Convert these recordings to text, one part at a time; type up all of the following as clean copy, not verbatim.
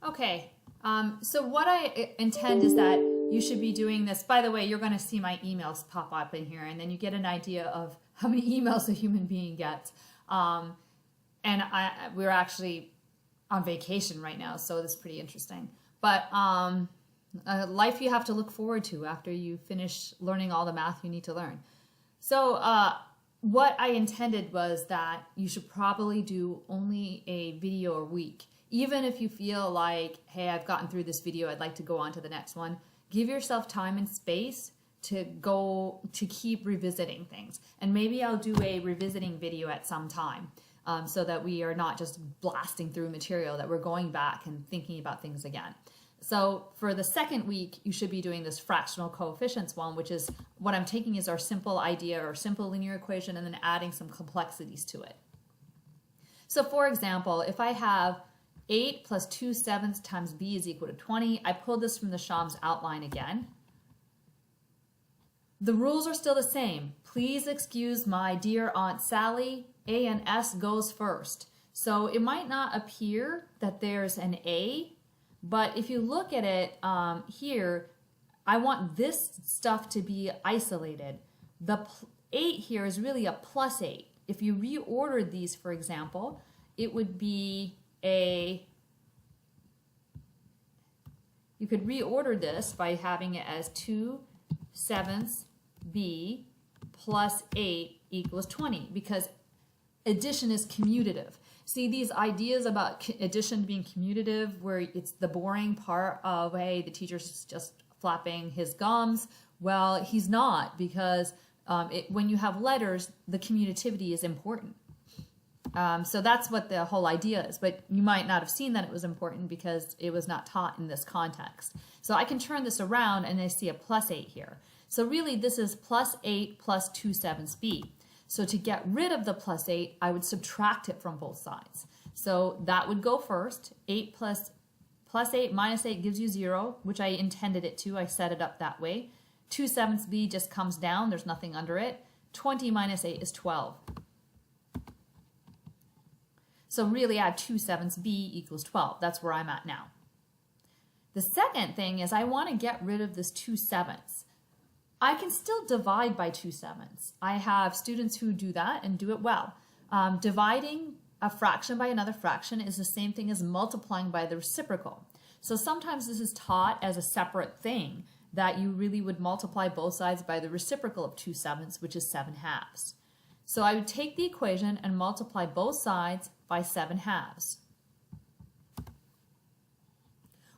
Okay, so what I intend is that you should be doing this. By the way, you're going to see my emails pop up in here, and then you get an idea of how many emails a human being gets. And we're actually on vacation right now, so it's pretty interesting. But life you have to look forward to after you finish learning all the math you need to learn. So what I intended was that you should probably do only a video a week. Even if you feel like, hey, I've gotten through this video, I'd like to go on to the next one. Give yourself time and space to keep revisiting things. And maybe I'll do a revisiting video at some time so that we are not just blasting through material, that we're going back and thinking about things again. So for the second week, you should be doing this fractional coefficients one, which is what I'm taking is our simple idea or simple linear equation and then adding some complexities to it. So for example, if I have 8 plus 2/7 times b is equal to 20. I pulled this from the Shams outline again. The rules are still the same. Please excuse my dear Aunt Sally. A and S goes first. So it might not appear that there's an A, but if you look at it here, I want this stuff to be isolated. The 8 here is really a plus 8. If you reordered these, for example, it would be you could reorder this by having it as 2/7 b plus 8 equals 20 because addition is commutative. See, these ideas about addition being commutative where it's the boring part of, hey, the teacher's just flapping his gums. Well, he's not because when you have letters, the commutativity is important. So that's what the whole idea is, but you might not have seen that it was important because it was not taught in this context. So I can turn this around and I see a plus 8 here. So really this is plus 8 plus 2/7 b. So to get rid of the plus 8, I would subtract it from both sides. So that would go first. 8 plus 8 minus 8 gives you 0, which I intended it to. I set it up that way. 2/7 b just comes down. There's nothing under it. 20 minus 8 is 12. So really add 2/7 b equals 12. That's where I'm at now. The second thing is I want to get rid of this 2/7. I can still divide by 2/7. I have students who do that and do it well. Dividing a fraction by another fraction is the same thing as multiplying by the reciprocal. So sometimes this is taught as a separate thing that you really would multiply both sides by the reciprocal of 2/7, which is 7/2. So I would take the equation and multiply both sides by 7/2.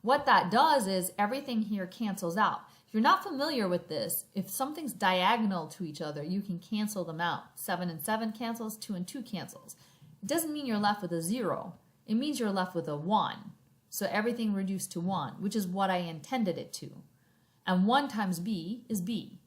What that does is everything here cancels out. If you're not familiar with this, if something's diagonal to each other, you can cancel them out. 7 and 7 cancels, 2 and 2 cancels. It doesn't mean you're left with a 0. It means you're left with a 1. So everything reduced to 1, which is what I intended it to. And 1 times b is b.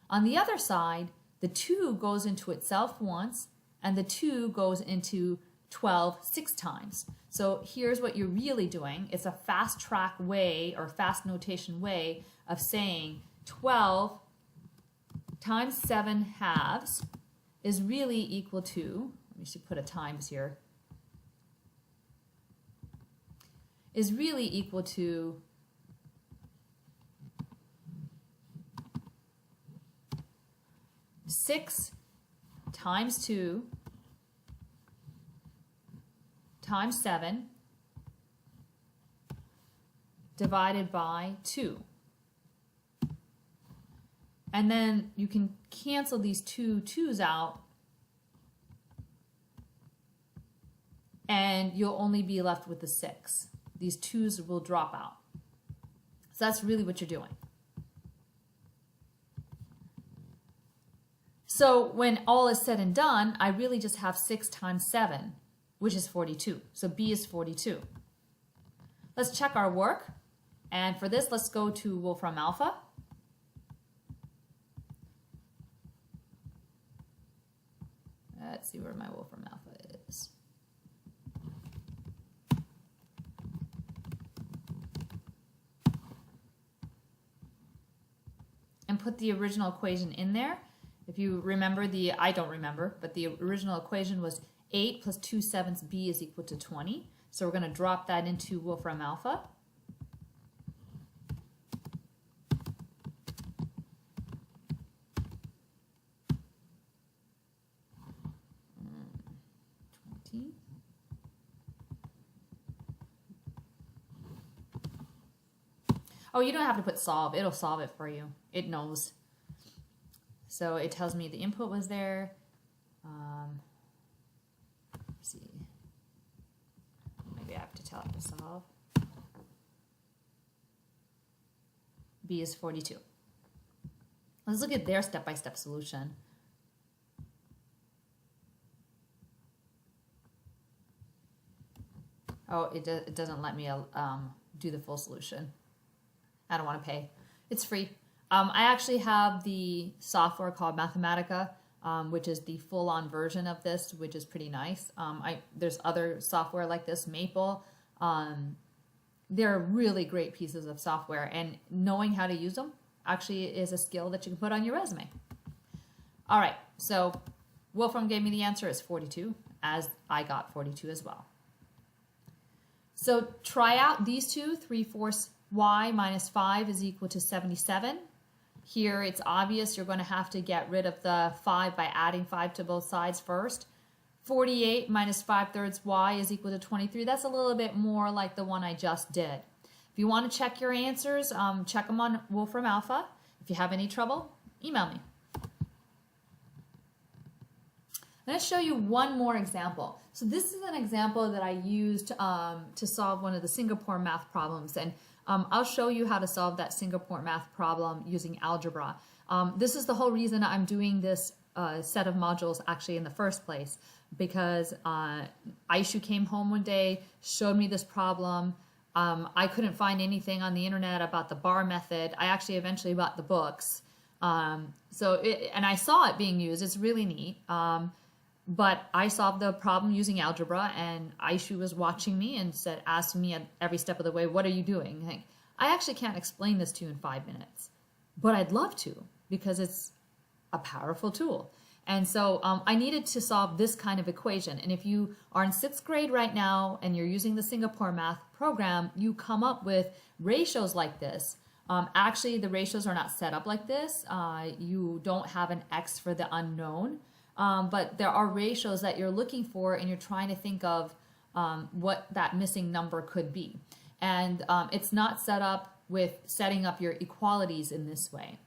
On the other side, the 2 goes into itself once, and the 2 goes into 12 6 times. So here's what you're really doing. It's a fast track way or fast notation way of saying 12 times 7/2 is really equal to, let me just put a times here, is really equal to 6 times 2 times 7 divided by 2. And then you can cancel these two 2's out and you'll only be left with the 6. These 2's will drop out. So that's really what you're doing. So when all is said and done, I really just have 6 times 7, which is 42. So b is 42. Let's check our work. And for this, let's go to Wolfram Alpha. Let's see where my Wolfram Alpha is. And put the original equation in there. If you remember I don't remember, but the original equation was 8 plus 2/7 b is equal to 20. So we're going to drop that into Wolfram Alpha. Oh, you don't have to put solve. It'll solve it for you. It knows. So it tells me the input was there. Let's see. Maybe I have to tell it to solve. B is 42. Let's look at their step-by-step solution. Oh, it doesn't let me do the full solution. I don't want to pay. It's free. I actually have the software called Mathematica, which is the full-on version of this, which is pretty nice. There's other software like this, Maple. They're really great pieces of software, and knowing how to use them actually is a skill that you can put on your resume. All right, so Wolfram gave me the answer. It's 42, as I got 42 as well. So try out these two. 3/4 y minus 5 is equal to 77. Here it's obvious you're going to have to get rid of the 5 by adding 5 to both sides first. 48 minus 5/3 y is equal to 23. That's a little bit more like the one I just did. If you want to check your answers, check them on Wolfram Alpha. If you have any trouble, email me. I'm going to show you one more example. So this is an example that I used to solve one of the Singapore math problems. And I'll show you how to solve that Singapore math problem using algebra. This is the whole reason I'm doing this set of modules actually in the first place, because Aishu came home one day, showed me this problem. I couldn't find anything on the internet about the bar method. I actually eventually bought the books. And I saw it being used. It's really neat. But I solved the problem using algebra, and Aishu was watching me and asked me at every step of the way, what are you doing? Like, I actually can't explain this to you in 5 minutes, but I'd love to, because it's a powerful tool. And so I needed to solve this kind of equation. And if you are in 6th grade right now and you're using the Singapore math program, you come up with ratios like this. Actually, the ratios are not set up like this. You don't have an X for the unknown. But there are ratios that you're looking for, and you're trying to think of what that missing number could be. And it's not set up with setting up your equalities in this way.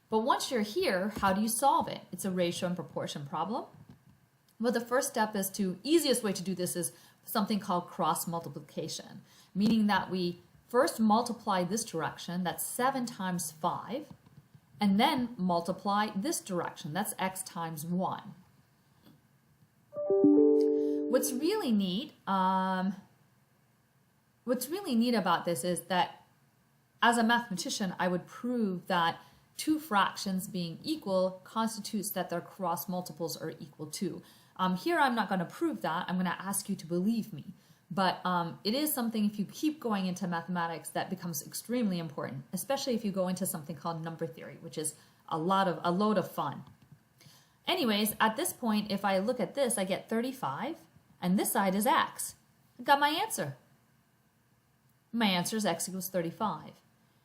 But once you're here, how do you solve it? It's a ratio and proportion problem. Well, the first step is easiest way to do this is something called cross multiplication, meaning that we first multiply this direction, that's 7 times 5, and then multiply this direction, that's x times 1. What's really neat about this is that as a mathematician, I would prove that two fractions being equal constitutes that their cross multiples are equal to. Here I'm not going to prove that. I'm going to ask you to believe me. But it is something, if you keep going into mathematics, that becomes extremely important, especially if you go into something called number theory, which is a load of fun. Anyways, at this point, if I look at this, I get 35, and this side is x. I got my answer. My answer is x equals 35.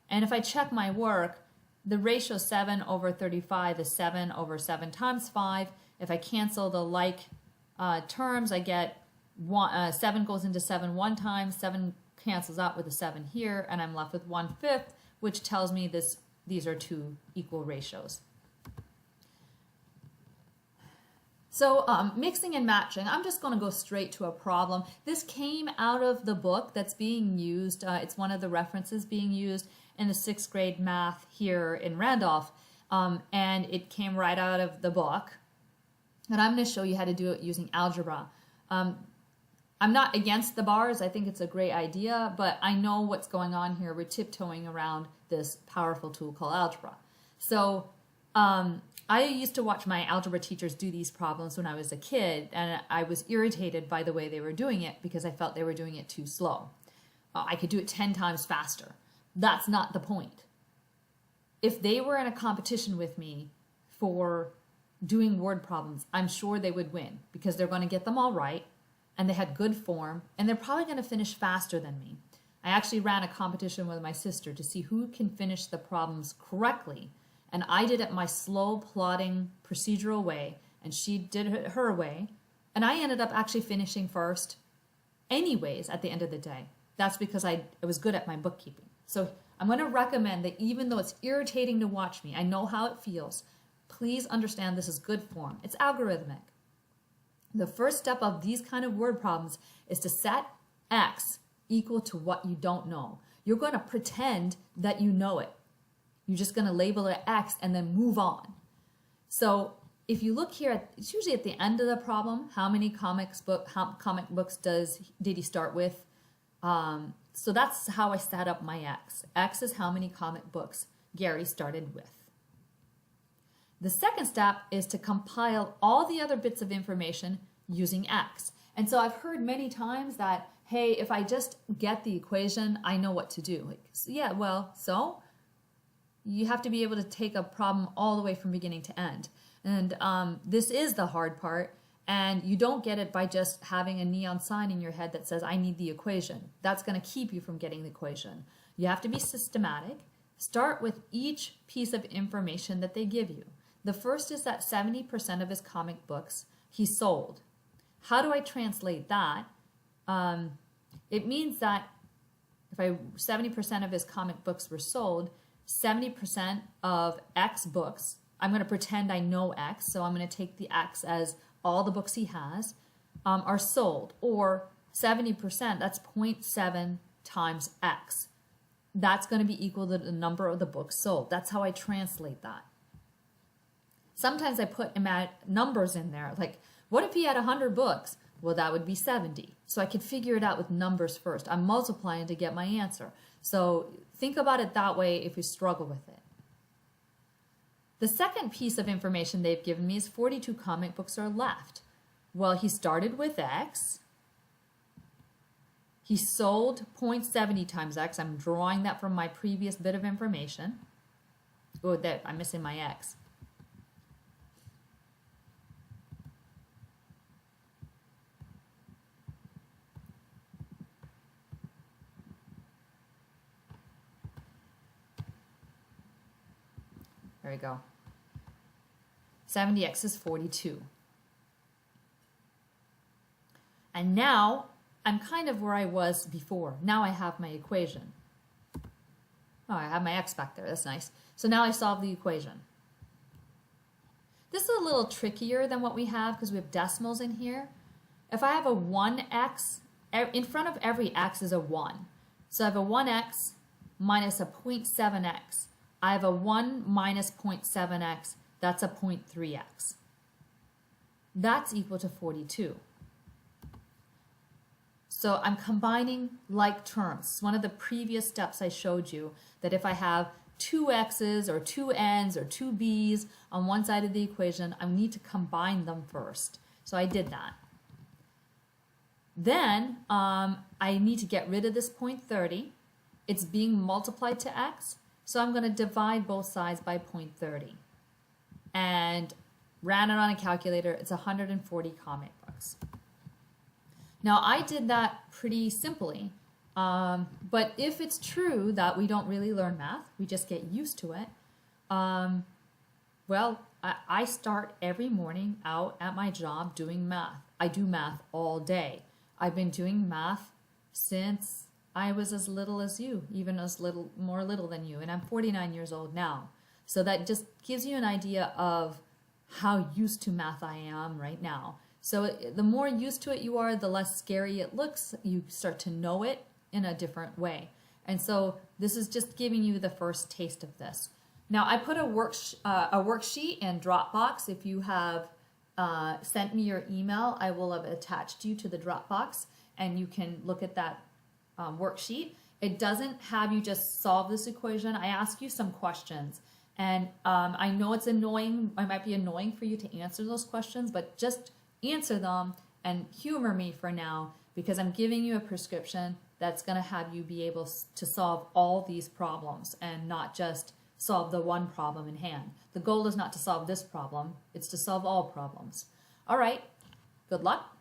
And if I check my work, the ratio 7 over 35 is 7 over 7 times 5. If I cancel the like terms, I get 7 goes into 7 one time, 7 cancels out with a 7 here, and I'm left with 1/5, which tells me these are two equal ratios. So mixing and matching, I'm just going to go straight to a problem. This came out of the book that's being used. It's one of the references being used in the 6th grade math here in Randolph, and it came right out of the book. And I'm going to show you how to do it using algebra. I'm not against the bars. I think it's a great idea, but I know what's going on here. We're tiptoeing around this powerful tool called algebra. So I used to watch my algebra teachers do these problems when I was a kid, and I was irritated by the way they were doing it because I felt they were doing it too slow. I could do it 10 times faster. That's not the point. If they were in a competition with me for doing word problems, I'm sure they would win because they're going to get them all right. and they had good form, and they're probably going to finish faster than me. I actually ran a competition with my sister to see who can finish the problems correctly, and I did it my slow, plodding, procedural way, and she did it her way, and I ended up actually finishing first anyways at the end of the day. That's because I was good at my bookkeeping. So I'm going to recommend that even though it's irritating to watch me, I know how it feels, please understand this is good form. It's algorithmic. The first step of these kind of word problems is to set X equal to what you don't know. You're going to pretend that you know it. You're just going to label it X and then move on. So if you look here, it's usually at the end of the problem, how many comic books did he start with? So that's how I set up my X. X is how many comic books Gary started with. The second step is to compile all the other bits of information using X. And so I've heard many times that, hey, if I just get the equation, I know what to do. Like, yeah, well, so you have to be able to take a problem all the way from beginning to end. And this is the hard part. And you don't get it by just having a neon sign in your head that says, I need the equation. That's going to keep you from getting the equation. You have to be systematic. Start with each piece of information that they give you. The first is that 70% of his comic books he sold. How do I translate that? It means that if 70% of his comic books were sold, 70% of X books, I'm going to pretend I know X, so I'm going to take the X as all the books he has, are sold, or 70%, that's 0.7 times X. That's going to be equal to the number of the books sold. That's how I translate that. Sometimes I put numbers in there, like, what if he had 100 books? Well, that would be 70. So I could figure it out with numbers first. I'm multiplying to get my answer. So think about it that way if you struggle with it. The second piece of information they've given me is 42 comic books are left. Well, he started with X. He sold 0.70 times X. I'm drawing that from my previous bit of information. Oh, I'm missing my X. There we go. 70x is 42. And now I'm kind of where I was before. Now I have my equation. Oh, I have my x back there. That's nice. So now I solve the equation. This is a little trickier than what we have because we have decimals in here. If I have a 1x, in front of every x is a 1. So I have a 1x minus a 0.7x. I have a 1 minus 0.7x, that's a 0.3x. That's equal to 42. So I'm combining like terms. It's one of the previous steps I showed you, that if I have two x's or two n's or two b's on one side of the equation, I need to combine them first. So I did that. Then I need to get rid of this 0.30. It's being multiplied to x. So I'm going to divide both sides by 0.30 and ran it on a calculator. It's 140 comic books. Now I did that pretty simply, but if it's true that we don't really learn math, we just get used to it, well, I start every morning out at my job doing math. I do math all day. I've been doing math since I was as little as you, even more little than you, and I'm 49 years old now. So that just gives you an idea of how used to math I am right now. So the more used to it you are, the less scary it looks. You start to know it in a different way. And so this is just giving you the first taste of this. Now I put a worksheet in Dropbox. If you have sent me your email, I will have attached you to the Dropbox, and you can look at that worksheet. It doesn't have you just solve this equation. I ask you some questions, and I know it's annoying. It might be annoying for you to answer those questions, but just answer them and humor me for now, because I'm giving you a prescription that's going to have you be able to solve all these problems and not just solve the one problem in hand. The goal is not to solve this problem, it's to solve all problems. All right, good luck.